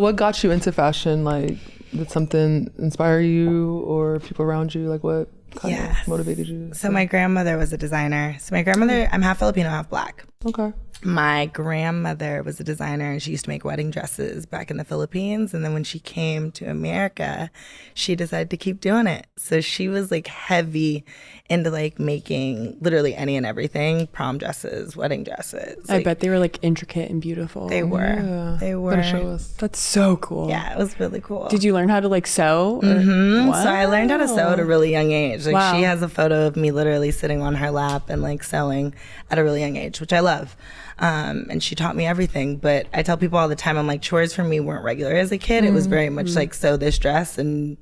what got you into fashion? Like, did something inspire you or people around you? Like, what kind of motivated you? So my grandmother was a designer. So my grandmother, I'm half Filipino, half Black. Okay. My grandmother was a designer, and she used to make wedding dresses back in the Philippines. And then when she came to America, she decided to keep doing it. So she was like heavy into like making literally any and everything, prom dresses, wedding dresses. I bet they were like intricate and beautiful. They were. Yeah. They were. Gotta show us. That's so cool. Yeah, it was really cool. Did you learn how to like sew? Mm-hmm. Wow. So I learned how to sew at a really young age. Like Wow. she has a photo of me literally sitting on her lap and like sewing at a really young age, which I love. And she taught me everything. But I tell people all the time, I'm like, chores for me weren't regular as a kid. It was very much like sew this dress and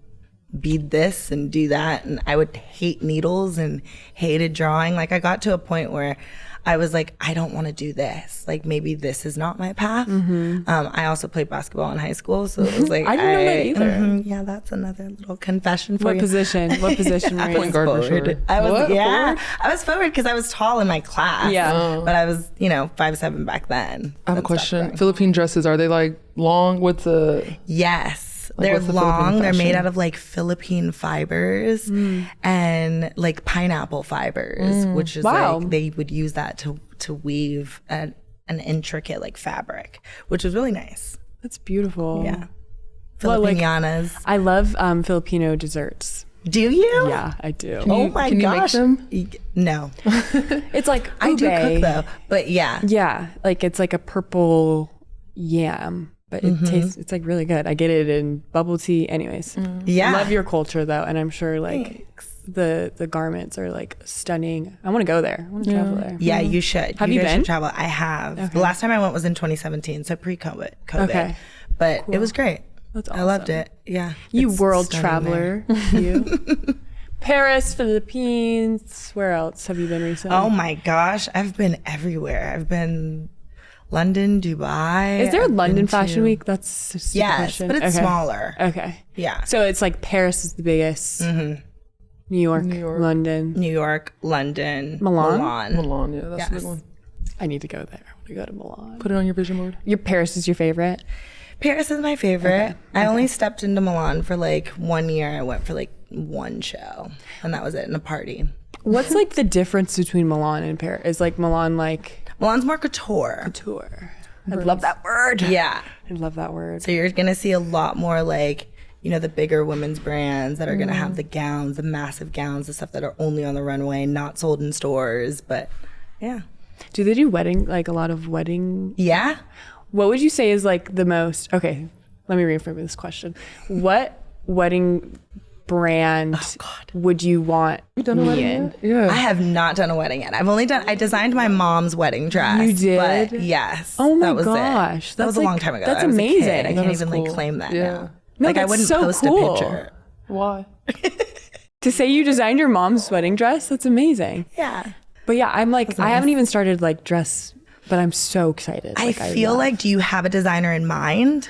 bead this and do that. And I would hate needles and hated drawing. Like I got to a point where I was like, I don't want to do this. Like maybe this is not my path. I also played basketball in high school. So it was like, I didn't know that either. Yeah, that's another little confession for What you. position? What position were you? Point guard for sure. I was What? yeah. I was forward because I was tall in my class. Yeah. But I was 5'7" back then. I have a question. Philippine dresses, are they like long? What's the... Yes. Like, They're what's the Philippine long. They're made fashion? out of like Philippine fibers and like pineapple fibers, which is Wow. like they would use that to weave an intricate like fabric, which was really nice. That's beautiful. Yeah. Well, like, Filipinas. I love Filipino desserts. Do you? Yeah, I do. Oh my can you make gosh. them? No. It's like I do ube. cook though. But yeah. Yeah, like it's like a purple yam, but it tastes. It's like really good. I get it in bubble tea. Anyways, Yeah. love your culture though, and I'm sure like the garments are like stunning. I want to go there. I want to travel there. Yeah, you should. Have you guys been? should travel. I have. Okay. The last time I went was in 2017, so pre-COVID. Okay. But it was great. That's I loved awesome. it. Yeah. You It's world stunning traveler. You. Paris, Philippines. Where else have you been recently? Oh my gosh, I've been everywhere. I've been London, Dubai. Is there a I've London been Fashion to- Week? That's a stupid Yes, question. but it's Okay. smaller. Okay. Yeah. So it's like Paris is the biggest. New York, London. New York, London, Milan? Milan, yeah, that's Yes. a big one. I need to go there. I want to go to Milan. Put it on your vision board. Your Paris is your favorite? Paris is my favorite. I only stepped into Milan for like 1 year. I went for like one show, and that was it, in a party. What's like the difference between Milan and Paris? Is like Milan like Milan's more couture. tour? I love that word. Yeah. I love that word. So you're going to see a lot more like, the bigger women's brands that are going to have the gowns, the massive gowns, the stuff that are only on the runway, not sold in stores. But yeah. Do they do wedding, like a lot of wedding? Yeah. What would you say is like the most, okay, let me reframe this question. What wedding brand would you want Done a me wedding in? yet? Yeah. I have not done a wedding yet. I designed my mom's wedding dress. You did? But yes. Oh my that was gosh. It. That was That's a long like- time ago. that's I was a kid. amazing. I That can't is even cool. like claim that Yeah. now. No, Like I that's wouldn't so post cool. a picture. Why? To say you designed your mom's wedding dress, that's amazing. Yeah. But yeah, I'm like, That's I nice. haven't even started like dress, but I'm so excited. I Like, feel love- like, do you have a designer in mind?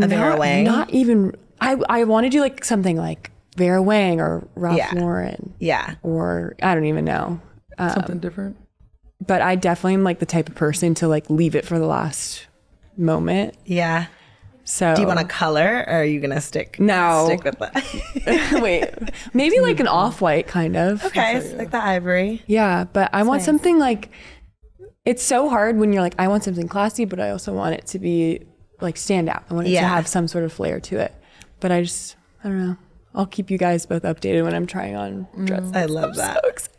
A Vera Wang? Not even, I want to do like something like Vera Wang or Ralph Yeah. Lauren Yeah. or I don't even know. Something different. But I definitely am like the type of person to like leave it for the last moment. Yeah. So Do you want a color, or are you gonna stick with that? wait, maybe like an off-white kind of. Okay, it's like the ivory. Yeah, but I want nice. something like, it's so hard when you're like, I want something classy, but I also want it to be like stand out. I want it to Yeah. have some sort of flair to it. But I don't know. I'll keep you guys both updated when I'm trying on dresses. I love that. So excited.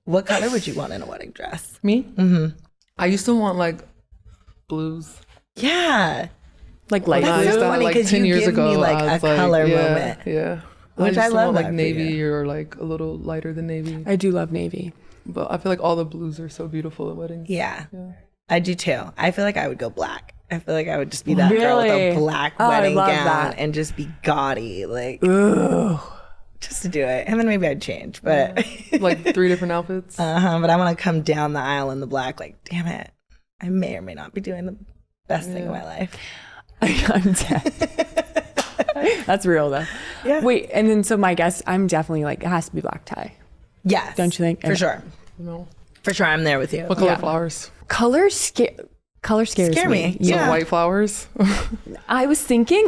What color would you want in a wedding dress? Me? Mm-hmm. I used to want like blues. Yeah. Like light That's blue. so funny, like 'cause 10 you years give me, ago. like, I was a color yeah, moment. Yeah. Which I I just love want that like for navy you. or like a little lighter than navy. I do love navy. But I feel like all the blues are so beautiful at weddings. Yeah. I do too. I feel like I would go black. I feel like I would just be that girl with Really? a black Oh, I wedding love gown that. and just be gaudy, like Ooh. just to do it. And then maybe I'd change, but Like 3 different outfits. but I want to come down the aisle in the black. Like, damn it, I may or may not be doing the best thing in my life. I'm dead. That's real though. Yeah. Wait, and then so my guess, I'm definitely like, it has to be black tie. Yes, Don't you think? For sure, No. for sure. I'm there with you. What color Yeah. flowers? Color Color scares me. So Yeah. white flowers. I was thinking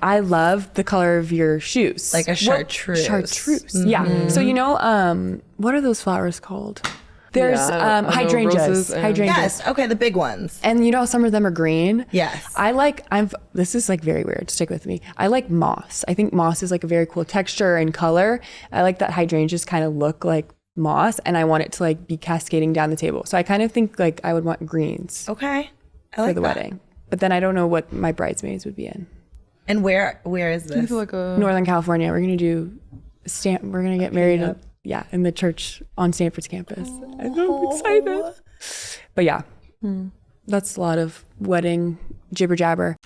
I love the color of your shoes. Like a chartreuse. Chartreuse. Yeah. So what are those flowers called? There's I know hydrangeas. roses and- Hydrangeas. Yes. Okay. The big ones. And some of them are green. Yes. This is like very weird. Stick with me. I like moss. I think moss is like a very cool texture and color. I like that hydrangeas kind of look like moss, and I want it to like be cascading down the table. So I kind of think like I would want greens Okay. I like for the that. wedding. But then I don't know what my bridesmaids would be in. And where is this? Like a Northern California. We're gonna we're gonna get married in the church on Stanford's campus. I'm so excited. But yeah, that's a lot of wedding jibber jabber.